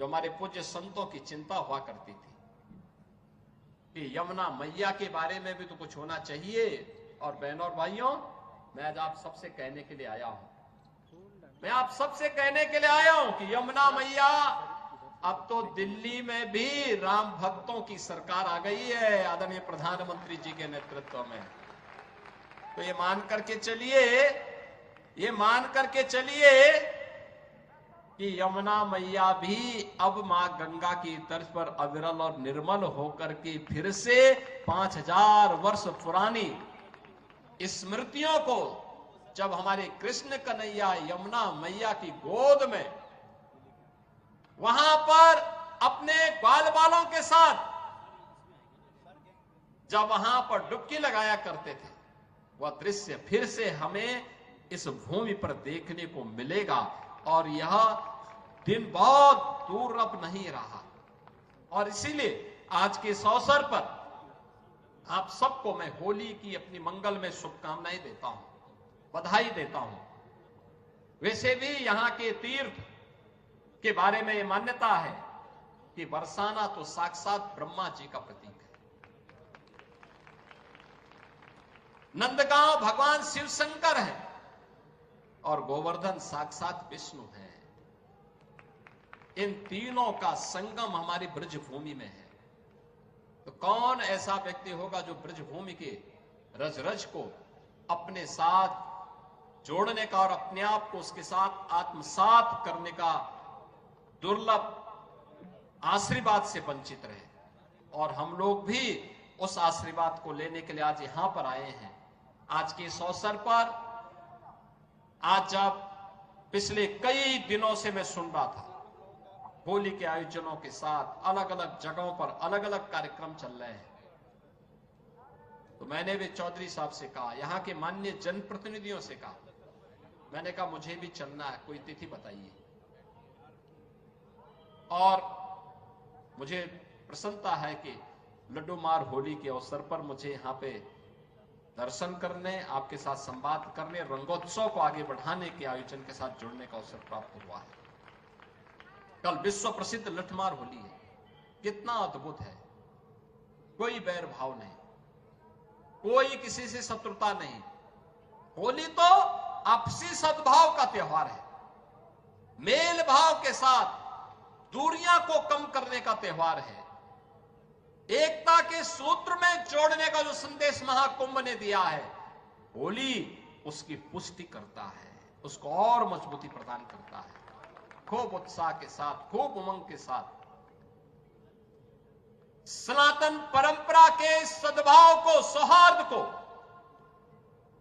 जो हमारे पूज्य संतों की चिंता हुआ करती थी कि यमुना मैया के बारे में भी तो कुछ होना चाहिए। और बहनों और भाइयों, मैं आज आप सबसे कहने के लिए आया हूं, मैं आप सबसे कहने के लिए आया हूं कि यमुना मैया, अब तो दिल्ली में भी राम भक्तों की सरकार आ गई है आदरणीय प्रधानमंत्री जी के नेतृत्व में। तो ये मान करके चलिए कि यमुना मैया भी अब मां गंगा की तर्ज पर अविरल और निर्मल होकर के फिर से 5000 वर्ष पुरानी स्मृतियों को, जब हमारे कृष्ण कन्हैया यमुना मैया की गोद में वहां पर अपने ग्वाल बालों के साथ जब वहां पर डुबकी लगाया करते थे, वह दृश्य फिर से हमें इस भूमि पर देखने को मिलेगा। और यह दिन बहुत दूर अब नहीं रहा। और इसीलिए आज के इस अवसर पर आप सबको मैं होली की अपनी मंगल में शुभकामनाएं देता हूं, बधाई देता हूं। वैसे भी यहां के तीर्थ के बारे में यह मान्यता है कि बरसाना तो साक्षात ब्रह्मा जी का प्रतीक है। नंदगांव भगवान शिव शंकर है और गोवर्धन साक्षात विष्णु है। इन तीनों का संगम हमारी ब्रजभूमि में है। तो कौन ऐसा व्यक्ति होगा जो ब्रजभूमि के रज रज को अपने साथ जोड़ने का और अपने आप को उसके साथ आत्मसात करने का दुर्लभ आशीर्वाद से वंचित रहे। और हम लोग भी उस आशीर्वाद को लेने के लिए आज यहां पर आए हैं। आज के इस अवसर पर, आज जब पिछले कई दिनों से मैं सुन रहा था होली के आयोजनों के साथ अलग अलग जगहों पर अलग अलग कार्यक्रम चल रहे हैं, तो मैंने भी चौधरी साहब से कहा, यहां के माननीय जनप्रतिनिधियों से कहा, मैंने कहा मुझे भी चलना है, कोई तिथि बताइए। और मुझे प्रसन्नता है कि लड्डू मार होली के अवसर पर मुझे यहां पे दर्शन करने, आपके साथ संवाद करने, रंगोत्सव को आगे बढ़ाने के आयोजन के साथ जुड़ने का अवसर प्राप्त हुआ है। कल विश्व प्रसिद्ध लठमार होली है, कितना अद्भुत है। कोई बैर भाव नहीं, कोई किसी से शत्रुता नहीं। होली तो आपसी सद्भाव का त्योहार है, मेल भाव के साथ दूरियां को कम करने का त्योहार है, एकता के सूत्र में जोड़ने का जो संदेश महाकुंभ ने दिया है, होली उसकी पुष्टि करता है, उसको और मजबूती प्रदान करता है। खूब उत्साह के साथ, खूब उमंग के साथ सनातन परंपरा के सद्भाव को, सौहार्द को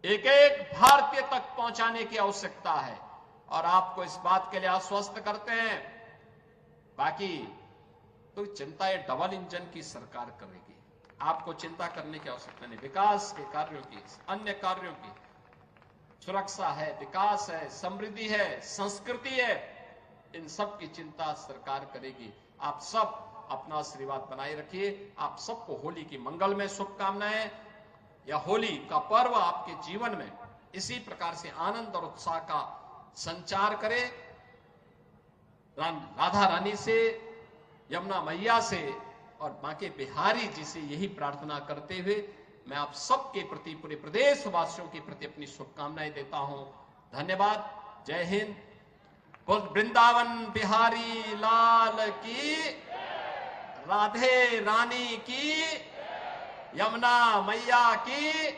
एक एक भारतीय तक पहुंचाने की आवश्यकता है। और आपको इस बात के लिए आश्वस्त करते हैं, बाकी तो चिंता ये डबल इंजन की सरकार करेगी, आपको चिंता करने की आवश्यकता नहीं। विकास के कार्यों की, अन्य कार्यों की, सुरक्षा है, विकास है, समृद्धि है, संस्कृति है, इन सब की चिंता सरकार करेगी। आप सब अपना आशीर्वाद बनाए रखिए। आप सबको होली की मंगल में शुभकामनाएं। यह होली का पर्व आपके जीवन में इसी प्रकार से आनंद और उत्साह का संचार करे। राधा रानी से, यमुना मैया से और मां के बिहारी जी से यही प्रार्थना करते हुए मैं आप सबके प्रति, पूरे प्रदेशवासियों के प्रति अपनी शुभकामनाएं देता हूं। धन्यवाद। जय हिंद। बोल वृंदावन बिहारी लाल की, राधे रानी की, यमुना मैया की।